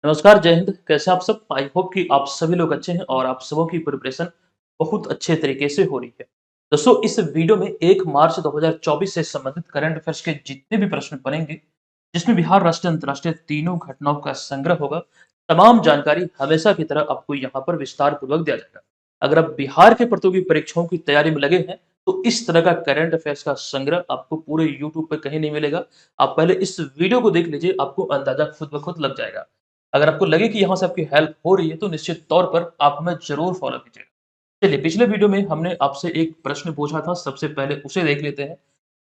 नमस्कार, जय हिंद। कैसे आप सब? आई होप कि आप सभी लोग अच्छे हैं और आप सबों की प्रिपरेशन बहुत अच्छे तरीके से हो रही है। दोस्तों, इस वीडियो में 1 मार्च 2024 से संबंधित करंट अफेयर्स के जितने भी प्रश्न बनेंगे, जिसमें बिहार, राष्ट्रीय, अंतर्राष्ट्रीय तीनों घटनाओं का संग्रह होगा, तमाम जानकारी हमेशा की तरह आपको यहाँ पर विस्तार पूर्वक दिया जाएगा। अगर आप बिहार के प्रतियोगी परीक्षाओं की तैयारी में लगे हैं, तो इस तरह का करंट अफेयर्स का संग्रह आपको पूरे यूट्यूब पे कहीं नहीं मिलेगा। आप पहले इस वीडियो को देख लीजिए, आपको अंदाजा खुद ब खुद लग जाएगा। अगर आपको लगे कि यहाँ से आपकी हेल्प हो रही है, तो निश्चित तौर पर आप हमें ज़रूर फ़ॉलो कीजिएगा। चलिए, पिछले वीडियो में हमने आपसे एक प्रश्न पूछा था, सबसे पहले उसे देख लेते हैं।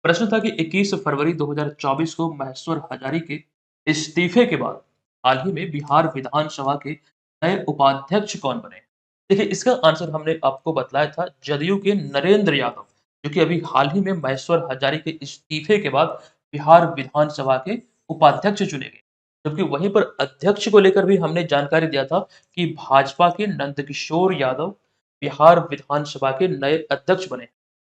प्रश्न था कि 21 फरवरी 2024 को महेश्वर हजारी के इस्तीफे के बाद हाल ही में बिहार विधानसभा के नए उपाध्यक्ष कौन बने? देखिए, इसका आंसर हमने आपको बतलाया था, जदयू के नरेंद्र यादव, जो कि अभी हाल ही में महेश्वर हजारी के इस्तीफे के बाद बिहार विधानसभा के उपाध्यक्ष चुने गए। जबकि वहीं पर अध्यक्ष को लेकर भी हमने जानकारी दिया था कि भाजपा के नंदकिशोर यादव बिहार विधानसभा के नए अध्यक्ष बने।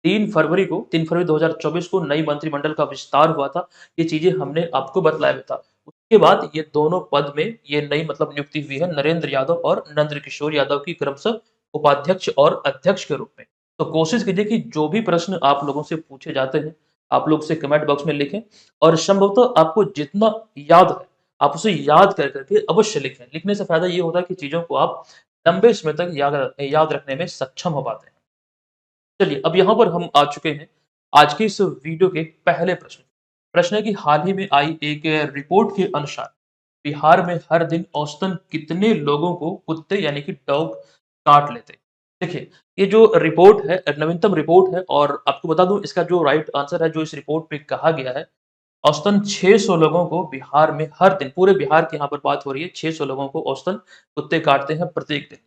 3 फरवरी 2024 को नई मंत्रिमंडल का विस्तार हुआ था। ये चीजें हमने आपको बतलाया भी था। उसके बाद ये दोनों पद में ये नई नियुक्ति हुई है, नरेंद्र यादव और नंदकिशोर यादव की क्रमशः उपाध्यक्ष और अध्यक्ष के रूप में। तो कोशिश कीजिए कि जो भी प्रश्न आप लोगों से पूछे जाते हैं, आप लोग उसे कमेंट बॉक्स में लिखें और संभवतः आपको जितना याद है, आप उसे याद कर करके अवश्य लिखें। लिखने से फ़ायदा ये होता है कि चीज़ों को आप लंबे समय तक याद रखने में सक्षम हो पाते हैं। चलिए, अब यहाँ पर हम आ चुके हैं आज के इस वीडियो के पहले प्रश्न। प्रश्न है कि हाल ही में आई एक रिपोर्ट के अनुसार बिहार में हर दिन औसतन कितने लोगों को कुत्ते यानी कि डॉग काट लेते हैं? देखिए, ये जो रिपोर्ट है नवीनतम रिपोर्ट है और आपको बता दूँ इसका जो राइट आंसर है जो इस रिपोर्ट में कहा गया है, औसतन 600 लोगों को बिहार में हर दिन, पूरे बिहार की यहाँ पर बात हो रही है, 600 लोगों को औसतन कुत्ते काटते हैं प्रत्येक दिन।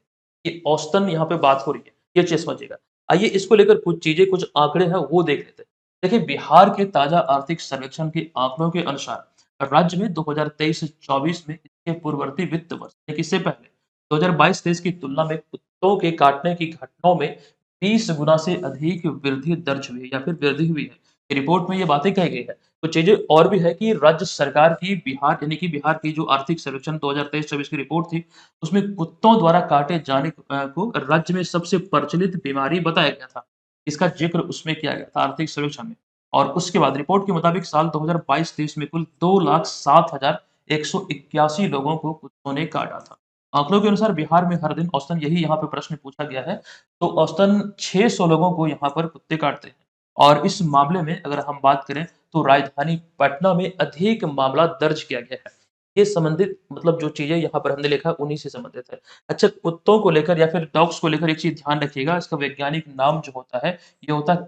ये औसतन यहाँ पे बात हो रही है, ये चीज़ समझिएगा। आइए इसको लेकर कुछ चीज़ें, कुछ आंकड़े हैं वो देख लेते हैं। देखिए, बिहार के ताज़ा आर्थिक सर्वेक्षण के आंकड़ों के अनुसार राज्य में 2023-24 में इसके पूर्ववर्ती वित्त वर्ष यानी कि इससे पहले 2022-23 की तुलना में कुत्तों के काटने की घटनाओं में 20 गुना से अधिक वृद्धि दर्ज हुई है या फिर वृद्धि हुई है। रिपोर्ट में ये बातें कही गई है। कुछ चीज़ें और भी है कि राज्य सरकार की बिहार यानी कि बिहार की जो आर्थिक सर्वेक्षण 2023-24 की रिपोर्ट थी, उसमें कुत्तों द्वारा काटे जाने को राज्य में सबसे प्रचलित बीमारी बताया गया था। इसका ज़िक्र उसमें किया गया था आर्थिक सर्वेक्षण में। और उसके बाद रिपोर्ट के मुताबिक साल 2022-23 में कुल 2,07,181 लोगों को कुत्तों ने काटा था। आंकड़ों के अनुसार बिहार में हर दिन औसतन, यही यहाँ पे प्रश्न पूछा गया है, तो औसतन 600 लोगों को यहाँ पर कुत्ते काटते हैं। और इस मामले में अगर हम बात करें, तो राजधानी पटना में अधिक मामला दर्ज किया गया है। ये संबंधित जो चीज़ें यहाँ पर हमने लिखा है उन्हीं से संबंधित है। अच्छा, कुत्तों को लेकर या फिर डॉग्स को लेकर एक चीज़ ध्यान रखिएगा, इसका वैज्ञानिक नाम जो होता है, ये होता है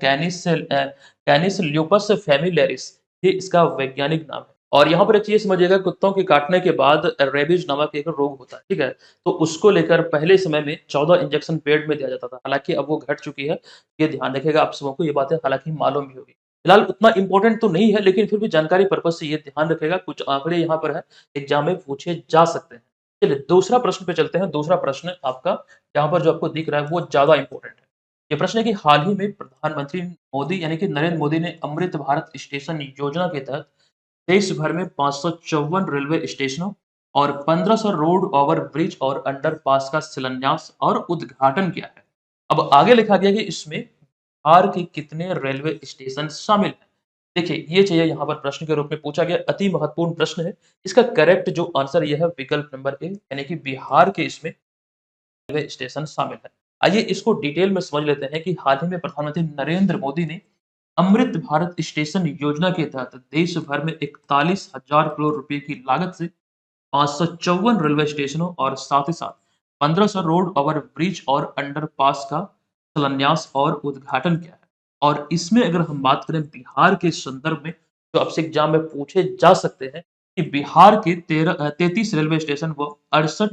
कैनिस ल्यूपस फैमिलियरिस, ये इसका वैज्ञानिक नाम है। और यहाँ पर एक चीज़ समझिएगा, कुत्तों के काटने के बाद रेबीज़ नामक एक रोग होता है, ठीक है? तो उसको लेकर पहले समय में 14 इंजेक्शन पेड में दिया जाता था, हालाँकि अब वो घट चुकी है। ये ध्यान रखिएगा, आप सबको ये बातें हालाँकि मालूम भी होगी। फिलहाल उतना इम्पोर्टेंट तो नहीं है, लेकिन फिर भी जानकारी पर्पज़ से ये ध्यान रखिएगा, कुछ आंकड़े यहाँ पर हैं, एग्ज़ाम में पूछे जा सकते हैं। चलिए, दूसरा प्रश्न पे चलते हैं। दूसरा प्रश्न आपका यहाँ पर जो आपको दिख रहा है, वो ज़्यादा इम्पोर्टेंट है। ये प्रश्न है कि हाल ही में प्रधानमंत्री मोदी यानी कि नरेंद्र मोदी ने अमृत भारत स्टेशन योजना के तहत देश भर में 554 रेलवे स्टेशनों और 1500 रोड ओवर ब्रिज और अंडरपास का शिलान्यास और उद्घाटन किया है। अब आगे लिखा गया कि इसमें बिहार के कितने रेलवे स्टेशन शामिल हैं? देखिए, ये चीज़ें यहाँ पर प्रश्न के रूप में पूछा गया, अति महत्वपूर्ण प्रश्न है। इसका करेक्ट जो आंसर ये है विकल्प नंबर ए, यानी कि बिहार के इसमें रेलवे स्टेशन शामिल है। आइए इसको डिटेल में समझ लेते हैं कि हाल ही में प्रधानमंत्री नरेंद्र मोदी ने अमृत भारत स्टेशन योजना के तहत देश भर में 41,000 करोड़ रुपए की लागत से 554 रेलवे स्टेशनों और साथ ही साथ 1500 रोड ओवर ब्रिज और अंडरपास का शिलान्यास और उद्घाटन किया है। और इसमें अगर हम बात करें बिहार के संदर्भ में, जो आपसे एग्जाम में पूछे जा सकते हैं कि बिहार के 33 रेलवे स्टेशन व 68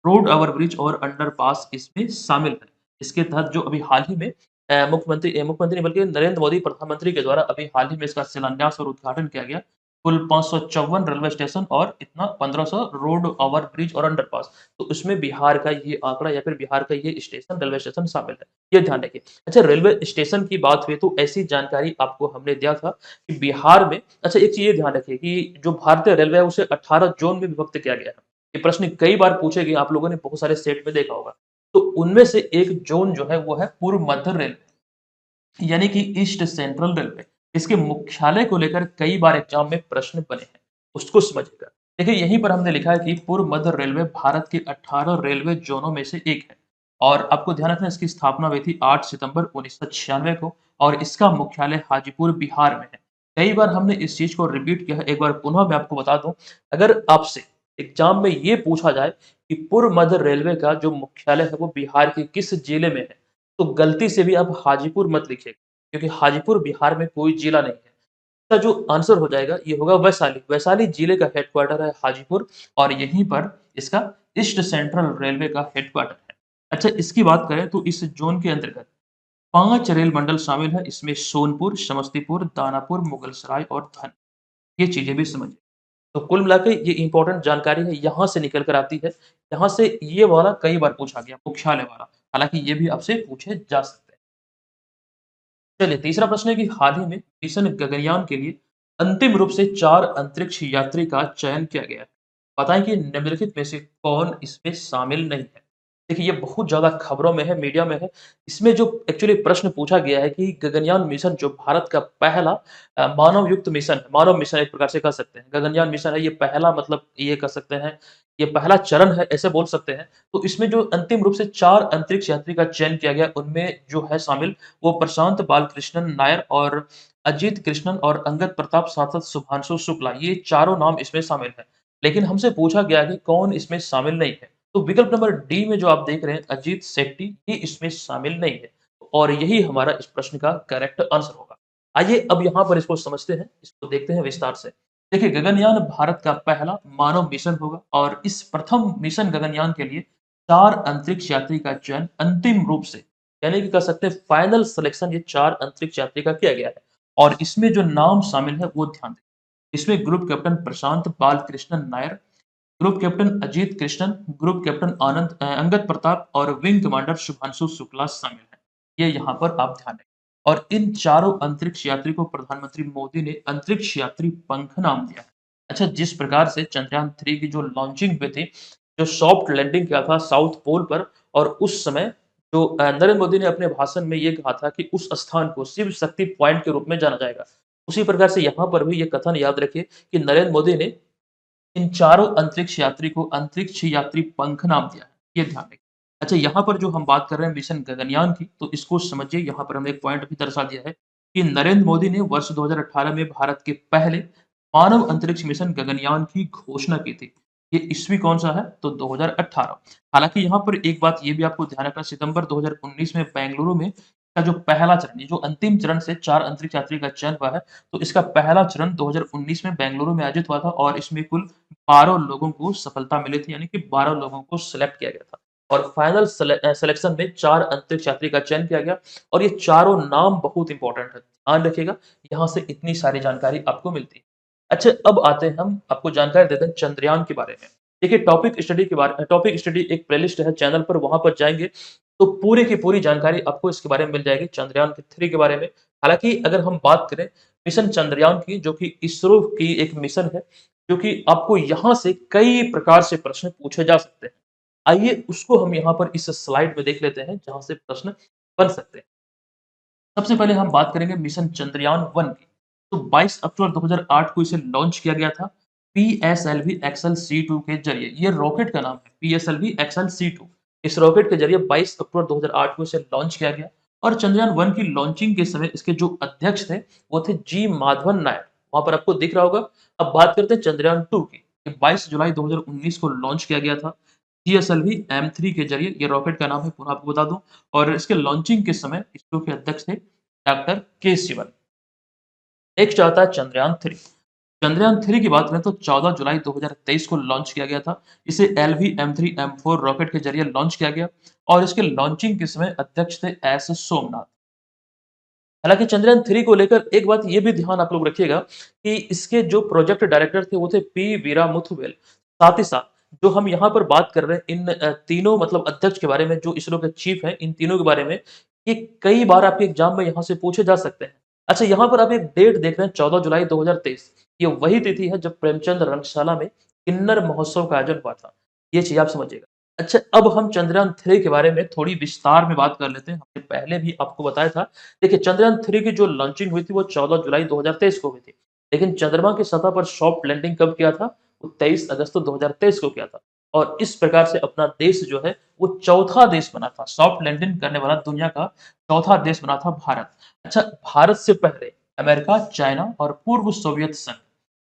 रोड ओवर ब्रिज और अंडरपास इसमें शामिल है। इसके तहत जो अभी हाल ही में मुख्यमंत्री नहीं बल्कि नरेंद्र मोदी प्रधानमंत्री के द्वारा अभी हाल ही में इसका शिलान्यास और उद्घाटन किया गया। कुल 554 रेलवे स्टेशन और इतना 1500 रोड ओवर ब्रिज और अंडरपास। तो उसमें बिहार का ये आंकड़ा या फिर बिहार का ये स्टेशन, रेलवे स्टेशन शामिल है। ये ध्यान रखिए। अच्छा, रेलवे स्टेशन की बात हुई तो ऐसी जानकारी आपको हमने दिया था कि बिहार में, अच्छा एक चीज़ ये ध्यान रखिए कि जो भारतीय रेलवे है उसे 18 ज़ोन में विभक्त किया गया है। ये प्रश्न कई बार पूछे गए, आप लोगों ने बहुत सारे सेट में देखा होगा। तो उनमें से एक ज़ोन जो है वो है पूर्व मध्य रेलवे, यानी कि ईस्ट सेंट्रल रेलवे। इसके मुख्यालय को लेकर कई बार एग्ज़ाम में प्रश्न बने हैं, उसको समझिएगा। देखिए यहीं पर हमने लिखा है कि पूर्व मध्य रेलवे भारत के 18 रेलवे ज़ोनों में से एक है और आपको ध्यान रखना इसकी स्थापना हुई थी 8 सितंबर 1996 को और इसका मुख्यालय हाजीपुर बिहार में है। कई बार हमने इस चीज़ को रिपीट किया है, एक बार पुनः मैं आपको बता दूँ, अगर आपसे एग्ज़ाम में ये पूछा जाए कि पूर्व मध्य रेलवे का जो मुख्यालय है वो बिहार के किस जिले में है, तो गलती से भी आप हाजीपुर मत लिखिएगा, क्योंकि हाजीपुर बिहार में कोई जिला नहीं है। इसका जो आंसर हो जाएगा ये होगा वैशाली। वैशाली जिले का हेडक्वार्टर है हाजीपुर और यहीं पर इसका ईस्ट सेंट्रल रेलवे का हेडक्वार्टर है। अच्छा इसकी बात करें तो इस ज़ोन के अंतर्गत 5 रेल मंडल शामिल है। इसमें सोनपुर, समस्तीपुर, दानापुर, मुगलसराय और धन, ये चीज़ें भी समझिए। तो कुल मिला के ये इम्पोर्टेंट जानकारी है, यहाँ से निकल कर आती है। यहाँ से ये वाला कई बार पूछा गया, मुख्यालय वाला। हालाँकि ये भी आपसे पूछे जा सकते हैं। चलिए तीसरा प्रश्न है कि हाल ही में मिशन गगनयान के लिए अंतिम रूप से 4 अंतरिक्ष यात्री का चयन किया गया है। बताएं कि निम्नलिखित में से कौन इसमें शामिल नहीं है। देखिए ये बहुत ज़्यादा खबरों में है, मीडिया में है। इसमें जो एक्चुअली प्रश्न पूछा गया है कि गगनयान मिशन जो भारत का पहला मानव युक्त मिशन है, मानव मिशन एक प्रकार से कह सकते हैं। गगनयान मिशन है ये पहला, मतलब ये कह सकते हैं, ये पहला चरण है, ऐसे बोल सकते हैं। तो इसमें जो अंतिम रूप से 4 अंतरिक्ष यात्री का चयन किया गया, उनमें जो है शामिल वो प्रशांत बालकृष्णन नायर और अजीत कृष्णन और अंगद प्रताप साथ-साथ शुभांशु शुक्ला, ये चारों नाम इसमें शामिल हैं। लेकिन हमसे पूछा गया कि कौन इसमें शामिल नहीं है। तो विकल्प नंबर डी में जो आप देख रहे हैं अजीत शेट्टी, ये इसमें शामिल नहीं है और यही हमारा इस प्रश्न का करेक्ट आंसर होगा। आइए अब यहाँ पर इसको समझते हैं, इसको देखते हैं विस्तार से। देखिए गगनयान भारत का पहला मानव मिशन होगा और इस प्रथम मिशन गगनयान के लिए 4 अंतरिक्ष यात्री का चयन अंतिम रूप से, यानी कि कह सकते हैं फाइनल सिलेक्शन, ये 4 अंतरिक्ष यात्री का किया गया है और इसमें जो नाम शामिल है वो ध्यान दें। इसमें group captain Prashant Balakrishnan Nair, group captain Ajit Krishnan, group captain Angad Pratap और विंग कमांडर शुभांशु शुक्ला शामिल हैं। ये यहाँ पर आप ध्यान रखें। और इन चारों अंतरिक्ष यात्री को प्रधानमंत्री मोदी ने अंतरिक्ष यात्री पंख नाम दिया है। अच्छा जिस प्रकार से चंद्रयान 3 की जो लॉन्चिंग हुई थी, जो सॉफ्ट लैंडिंग किया था साउथ पोल पर और उस समय जो नरेंद्र मोदी ने अपने भाषण में ये कहा था कि उस स्थान को शिव शक्ति पॉइंट के रूप में जाना जाएगा। उसी प्रकार से यहाँ पर भी ये कथन याद रखिए कि नरेंद्र मोदी ने इन चारों अंतरिक्ष यात्री को अंतरिक्ष यात्री पंख नाम दिया है, ये ध्यान रखें। अच्छा यहाँ पर जो हम बात कर रहे हैं मिशन गगनयान की, तो इसको समझिए, यहाँ पर हमने एक पॉइंट भी दर्शा दिया है कि नरेंद्र मोदी ने वर्ष 2018 में भारत के पहले मानव अंतरिक्ष मिशन गगनयान की घोषणा की थी। ये ईस्वी कौन-सा है? तो 2018। हालाँकि यहाँ पर एक बात ये भी आपको ध्यान रखना, सितंबर 2019 में बेंगलुरु में का जो पहला चरण, ये जो अंतिम चरण से 4 अंतरिक्ष यात्री का चयन हुआ है, तो इसका पहला चरण 2019 में बेंगलुरु में आयोजित हुआ था और इसमें कुल 12 लोगों को सफलता मिली थी, यानी कि 12 लोगों को सिलेक्ट किया गया था और फाइनल सिलेक्शन में 4 अंतरिक्ष यात्री का चयन किया गया और ये चारों नाम बहुत इंपॉर्टेंट है। ध्यान रखिएगा, यहाँ से इतनी सारी जानकारी आपको मिलती है। अच्छा अब आते हैं, हम आपको जानकारी देते हैं चंद्रयान के बारे में। देखिए टॉपिक स्टडी एक प्लेलिस्ट है चैनल पर, वहाँ पर जाएँगे तो पूरी की पूरी जानकारी आपको इसके बारे में मिल जाएगी, चंद्रयान के 3 के बारे में। हालाँकि अगर हम बात करें मिशन चंद्रयान की, जो कि इसरो की एक मिशन है, जो कि आपको यहाँ से कई प्रकार से प्रश्न पूछे जा सकते हैं। आइए उसको हम यहाँ पर इस स्लाइड में देख लेते हैं, जहाँ से प्रश्न बन सकते हैं। सबसे पहले हम बात करेंगे मिशन चंद्रयान 1 की। तो 22 अक्टूबर 2008 को इसे लॉन्च किया गया था पीएसएलवी एक्सएल सी2 के जरिए। ये रॉकेट का नाम है पीएसएलवी एक्सएल सी2। इस रॉकेट के जरिए 22 अक्टूबर 2008 को इसे लॉन्च किया गया और चंद्रयान 1 की लॉन्चिंग के समय इसके जो अध्यक्ष थे वो थे जी माधवन नायक। वहां पर आपको दिख रहा होगा। अब बात करते हैं चंद्रयान 2 की। 22 जुलाई 2019 को लॉन्च किया गया था जीएसएलवी M3 के जरिए। ये रॉकेट का नाम है, पुनः आपको बता दूं। और इसके लॉन्चिंग के समय इसरो के अध्यक्ष थे डॉक्टर के सिवन। नेक्स्ट आता है चंद्रयान 3। चंद्रयान 3 की बात करें तो 14 जुलाई 2023 को लॉन्च किया गया था। इसे LV-M3M4 रॉकेट के जरिए लॉन्च किया गया और इसके लॉन्चिंग के समय अध्यक्ष थे एस सोमनाथ। हालाँकि चंद्रयान 3 को लेकर एक बात ये भी ध्यान आप लोग रखिएगा कि इसके जो प्रोजेक्ट डायरेक्टर थे वो थे पी वीरामुथुवेल। साथ ही साथ जो हम यहाँ पर बात कर रहे हैं इन तीनों मतलब अध्यक्ष के बारे में, जो इसरो के चीफ हैं, इन तीनों के बारे में, ये कई बार आपके एग्जाम में यहाँ से पूछे जा सकते हैं। अच्छा यहाँ पर आप एक डेट देख रहे हैं 14 जुलाई 2023। ये वही तिथि है जब प्रेमचंद रंगशाला में किन्नर महोत्सव का आयोजन हुआ था। ये चीज़ आप समझिएगा। अच्छा, अब हम चंद्रयान 3 के बारे में थोड़ी विस्तार में बात कर लेते हैं। हमने पहले भी आपको बताया था। देखिए, चंद्रयान 3 की जो लॉन्चिंग हुई थी वो 14 जुलाई 2023 को हुई थी। लेकिन चंद्रमा की सतह पर सॉफ्ट लैंडिंग कब किया था? वो 23 अगस्त 2023 को किया था। और इस प्रकार से अपना देश जो है वो चौथा देश बना था। सॉफ्ट लैंडिंग करने वाला दुनिया का चौथा देश बना था भारत। अच्छा, भारत से पहले अमेरिका, चाइना और पूर्व सोवियत संघ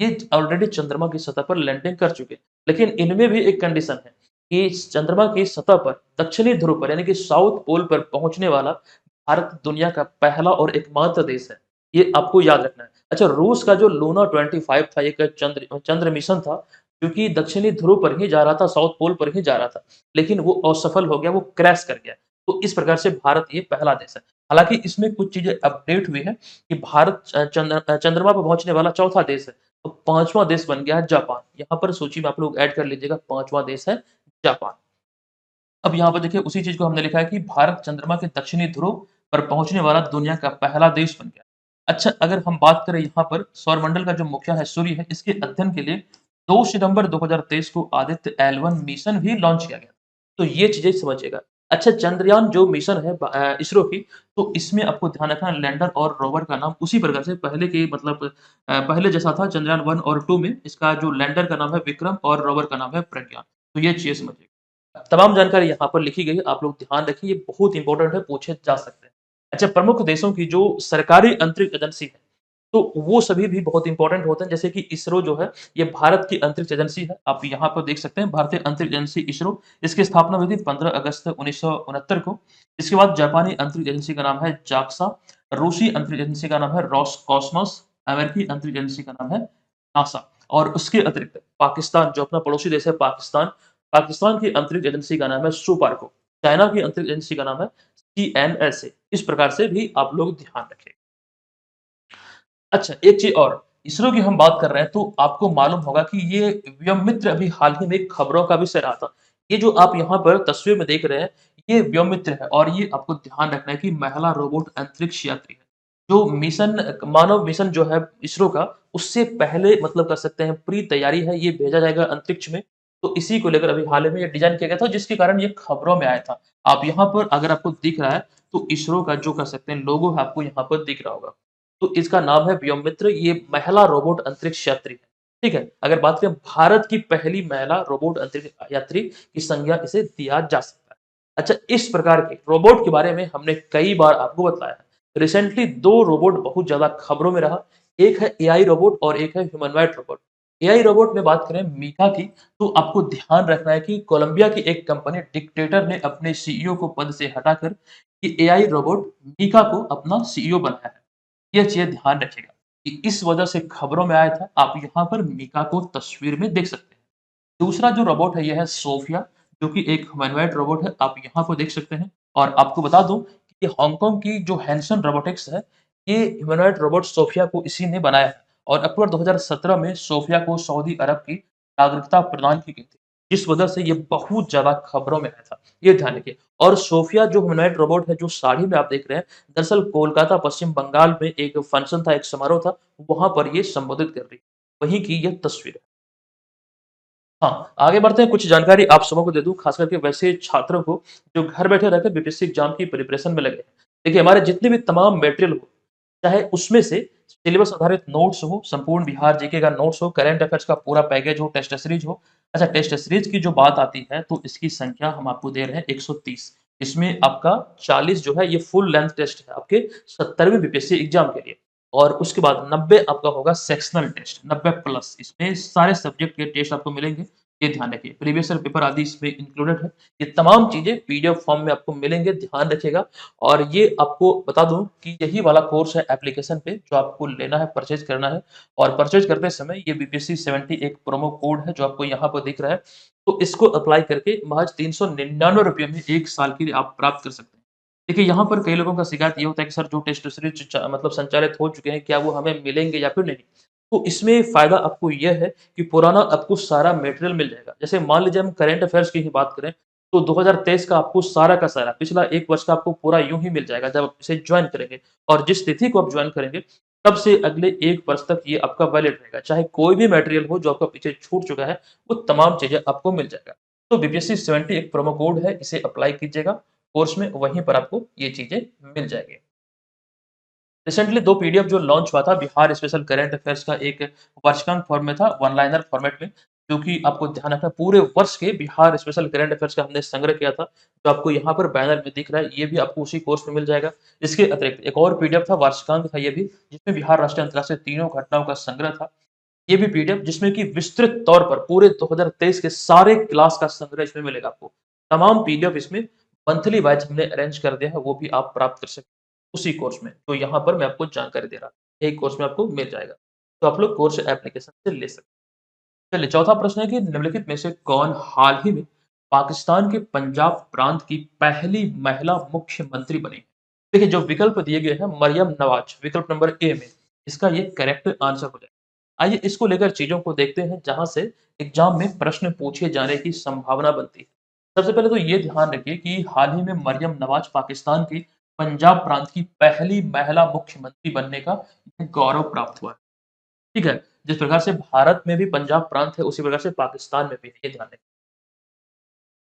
ये ऑलरेडी चंद्रमा की सतह पर लैंडिंग कर चुके हैं। लेकिन इनमें भी एक कंडीशन है कि चंद्रमा की सतह पर दक्षिणी ध्रुव पर यानी कि साउथ पोल पर पहुंचने वाला भारत दुनिया का पहला और एकमात्र देश है। ये आपको याद रखना है। अच्छा, रूस का जो लूना 25 था, एक चंद्र चंद्र मिशन था, क्योंकि दक्षिणी ध्रुव पर ही जा रहा था, साउथ पोल पर ही जा रहा था, लेकिन वो असफल हो गया, वो क्रैश कर गया। तो इस प्रकार से भारत ये पहला देश है। हालांकि इसमें कुछ चीजें अपडेट हुई है कि भारत चंद्रमा पर पहुंचने वाला चौथा देश है। तो पांचवा देश बन गया है जापान। यहाँ पर सूची में आप लोग ऐड कर लीजिएगा, पांचवा देश है जापान। अब यहाँ पर देखिए उसी चीज को हमने लिखा है कि भारत चंद्रमा के दक्षिणी ध्रुव पर पहुंचने वाला दुनिया का पहला देश बन गया। अच्छा, अगर हम बात करें यहाँ पर सौरमंडल का जो मुखिया है सूर्य है, इसके अध्ययन के लिए 2 सितंबर 2023 को आदित्य L1 मिशन भी लॉन्च किया गया। तो ये चीजें समझिएगा। अच्छा, चंद्रयान जो मिशन है इसरो की, तो इसमें आपको ध्यान रखना लैंडर और रोवर का नाम उसी प्रकार से पहले के मतलब पहले जैसा था चंद्रयान 1 और 2 में। इसका जो लैंडर का नाम है विक्रम और रोवर का नाम है प्रज्ञान। तो ये चीजें समझिएगा। तमाम जानकारी यहाँ पर लिखी गई है, आप लोग ध्यान रखिए, ये बहुत इंपॉर्टेंट है, पूछे जा सकते हैं। अच्छा, प्रमुख देशों की जो सरकारी अंतरिक्ष एजेंसी है, तो वो सभी भी बहुत इंपॉर्टेंट होते हैं। जैसे कि इसरो जो है, ये भारत की अंतरिक्ष एजेंसी है। आप यहाँ पर देख सकते हैं भारतीय अंतरिक्ष एजेंसी इसरो। इसकी स्थापना हुई थी 15 अगस्त 1969 को। इसके बाद जापानी अंतरिक्ष एजेंसी का नाम है जाक्सा, रूसी अंतरिक्ष एजेंसी का नाम है रोसकॉस्मोस, अमेरिकी अंतरिक्ष एजेंसी का नाम है नासा। और उसके अतिरिक्त पाकिस्तान जो अपना पड़ोसी देश है पाकिस्तान, पाकिस्तान की अंतरिक्ष एजेंसी का नाम है सुपार्को, चाइना की अंतरिक्ष एजेंसी का नाम है CNSA। इस प्रकार से भी आप लोग ध्यान रखें। अच्छा, एक चीज और, इसरो की हम बात कर रहे हैं तो आपको मालूम होगा कि ये व्योममित्र अभी हाल ही में खबरों का विषय रहा था। ये जो आप यहाँ पर तस्वीर में देख रहे हैं, ये व्योममित्र है और ये आपको ध्यान रखना है कि महिला रोबोट अंतरिक्ष यात्री है। जो मिशन मानव मिशन जो है इसरो का, उससे पहले मतलब कर सकते हैं प्री तैयारी है, ये भेजा जाएगा अंतरिक्ष में। तो इसी को लेकर अभी हाल ही में ये डिजाइन किया गया था, जिसके कारण ये खबरों में आया था। आप यहाँ पर अगर आपको दिख रहा है तो इसरो का जो कर सकते हैं लोगो है, आपको यहाँ पर दिख रहा होगा। तो इसका नाम है व्योममित्र, ये महिला रोबोट अंतरिक्ष यात्री है। ठीक है? अगर बात करें भारत की पहली महिला रोबोट अंतरिक्ष यात्री की संज्ञा इसे दिया जा सकता है। अच्छा, इस प्रकार के रोबोट के बारे में हमने कई बार आपको बताया है। रिसेंटली 2 रोबोट बहुत ज़्यादा खबरों में रहा। एक है एआई रोबोट और एक है ह्यूमनॉइड रोबोट। एआई रोबोट में बात करें मीका की, तो आपको ध्यान रखना है कि कोलंबिया की एक कंपनी डिक्टेटर ने अपने सीईओ को पद से हटाकर ये एआई रोबोट मीका को अपना सीईओ बनाया है। ये चीज़ ध्यान रखिएगा कि इस वजह से खबरों में आया था। आप यहाँ पर मीका को तस्वीर में देख सकते हैं। दूसरा जो रोबोट है ये है सोफिया, जो कि एक ह्यूमनॉइड रोबोट है। आप यहाँ पर देख सकते हैं। और आपको बता दूं कि हांगकांग की जो हैंसन रोबोटिक्स है, ये ह्यूमनॉइड रोबोट सोफिया को इसी ने बनाया है। और अक्टूबर 2017 में सोफिया को सऊदी अरब की नागरिकता प्रदान की गई थी, जिस वजह से ये बहुत ज़्यादा खबरों में आया था। ये ध्यान रखिए। और सोफिया जो ह्यूमनॉइड रोबोट है, जो साड़ी में आप देख रहे हैं, दरअसल कोलकाता, पश्चिम बंगाल में एक फंक्शन था, एक समारोह था, वहाँ पर ये संबोधित कर रही है। वहीं की ये तस्वीर है। हाँ, आगे बढ़ते हैं, कुछ जानकारी आप सबको दे दूँ, खास करके वैसे छात्रों को जो घर बैठे रहकर बीपीएससी एग्ज़ाम की प्रिपरेशन में लगे हैं। देखिए, हमारे जितने भी तमाम मटेरियल हो, चाहे उसमें से सिलेबस आधारित नोट्स हो, संपूर्ण बिहार जीके का नोट्स हो, करंट अफेयर्स का पूरा पैकेज हो, टेस्ट सीरीज हो। अच्छा, टेस्ट सीरीज की जो बात आती है, तो इसकी संख्या हम आपको दे रहे हैं 130। इसमें आपका 40 जो है ये फुल लेंथ टेस्ट है आपके 70वें बीपीएससी एग्ज़ाम के लिए। और उसके बाद 90 आपका होगा सेक्शनल टेस्ट, 90 प्लस। इसमें सारे सब्जेक्ट के टेस्ट आपको मिलेंगे, ये ध्यान रखिए। प्रीवियस ईयर पेपर आदि इसमें इंक्लूडेड है। ये तमाम चीज़ें पीडीएफ फॉर्म में आपको मिलेंगे, ध्यान रखिएगा। और ये आपको बता दूँ कि यही वाला कोर्स है एप्लीकेशन पे, जो आपको लेना है, परचेज़ करना है। और परचेज़ करते समय ये बीपीएससी 70 एक प्रोमो कोड है, जो आपको यहाँ पर दिख रहा है। तो इसको अप्लाई करके महज़ ₹399 में 1 साल के लिए आप प्राप्त कर सकते हैं। देखिए, यहाँ पर कई लोगों का शिकायत ये होता है कि सर जो टेस्ट सीरीज़ मतलब संचालित हो चुके हैं, क्या वो हमें मिलेंगे या फिर नहीं? तो इसमें फ़ायदा आपको ये है कि पुराना आपको सारा मटेरियल मिल जाएगा। जैसे मान लीजिए हम करंट अफेयर्स की ही बात करें, तो 2023 का आपको सारा का सारा पिछला 1 वर्ष का आपको पूरा यूँ ही मिल जाएगा जब आप इसे जॉइन करेंगे। और जिस तिथि को आप जॉइन करेंगे, तब से अगले 1 वर्ष तक ये आपका वैलिड रहेगा। चाहे कोई भी मटेरियल हो जो आपका पीछे छूट चुका है, वो तमाम चीज़ें आपको मिल जाएगा। तो बीपीएससी 70 एक प्रोमो कोड है, इसे अप्लाई कीजिएगा कोर्स में, वहीं पर आपको ये चीज़ें मिल जाएँगी। रिसेंटली 2 पीडीएफ जो लॉन्च हुआ था बिहार स्पेशल करंट अफेयर्स का, एक वर्चकांक फॉर्म में था, वन लाइनर फॉर्मेट में, क्योंकि आपको ध्यान रखना पूरे वर्ष के बिहार स्पेशल करंट अफेयर्स का हमने संग्रह किया था, जो आपको यहाँ पर बैनर में दिख रहा है, ये भी आपको उसी कोर्स में मिल जाएगा। इसके अतिरिक्त एक और पीडीएफ था, वार्षिकांक था ये भी, जिसमें बिहार, राष्ट्रीय, अंतर्राष्ट्रीय तीनों घटनाओं का संग्रह था। ये भी पीडीएफ जिसमें कि विस्तृत तौर पर पूरे 2023 के सारे क्लास का संग्रह इसमें मिलेगा आपको। तमाम पीडीएफ इसमें मंथली वाइज़ हमने अरेंज कर दिया है, वो भी आप प्राप्त कर सकते हैं उसी कोर्स में। तो यहाँ पर मैं आपको जानकारी दे रहा हूँ, एक कोर्स में आपको मिल जाएगा। तो आप लोग कोर्स एप्लीकेशन से ले सकते हैं। चलिए चौथा प्रश्न है कि निम्नलिखित में से कौन हाल ही में पाकिस्तान के पंजाब प्रांत की पहली महिला मुख्यमंत्री बनी? देखिए जो विकल्प दिए गए हैं, मरियम नवाज विकल्प नंबर ए में, इसका ये करेक्ट आंसर हो जाएगा। आइए इसको लेकर चीज़ों को देखते हैं, जहाँ से एग्ज़ाम में प्रश्न पूछे जाने की संभावना बनती है। सबसे पहले तो ये ध्यान रखिए कि हाल ही में मरियम नवाज़ पाकिस्तान के पंजाब प्रांत की पहली महिला मुख्यमंत्री बनने का गौरव प्राप्त हुआ है। ठीक है? जिस प्रकार से भारत में भी पंजाब प्रांत है, उसी प्रकार से पाकिस्तान में भी है, ये ध्यान रखें।